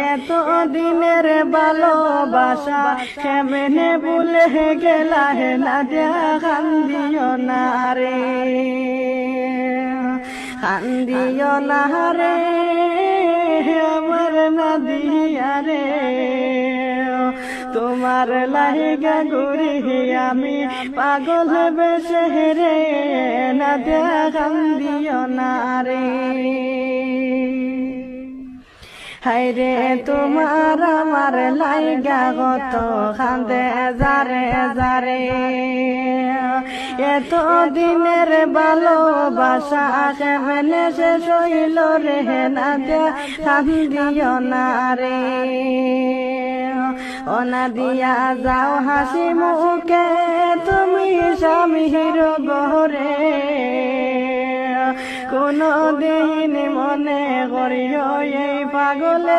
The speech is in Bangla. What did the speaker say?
এত দিনের ভালোবাসা কেমনে ভুলে গেলা হে নাদিয়া কান্দিও না রে কান্দিও না রে আমার নাদিয়া রে তোমার লাইগা ঘুরি আমি পাগল বেশে রে নাদিয়া কান্দিও না রে হায়রে তোমার আমার লাইগা গত কান্দে যারে যারে এত দিনের ভালোবাসা কেমনে শেষ হইল রে নাদিয়া কান্দিও না রে ওনা দিয়া যাও হাসি মুখে তুমি স্বামীর ঘরে কোনো দিন মনে করিও এই পাগলের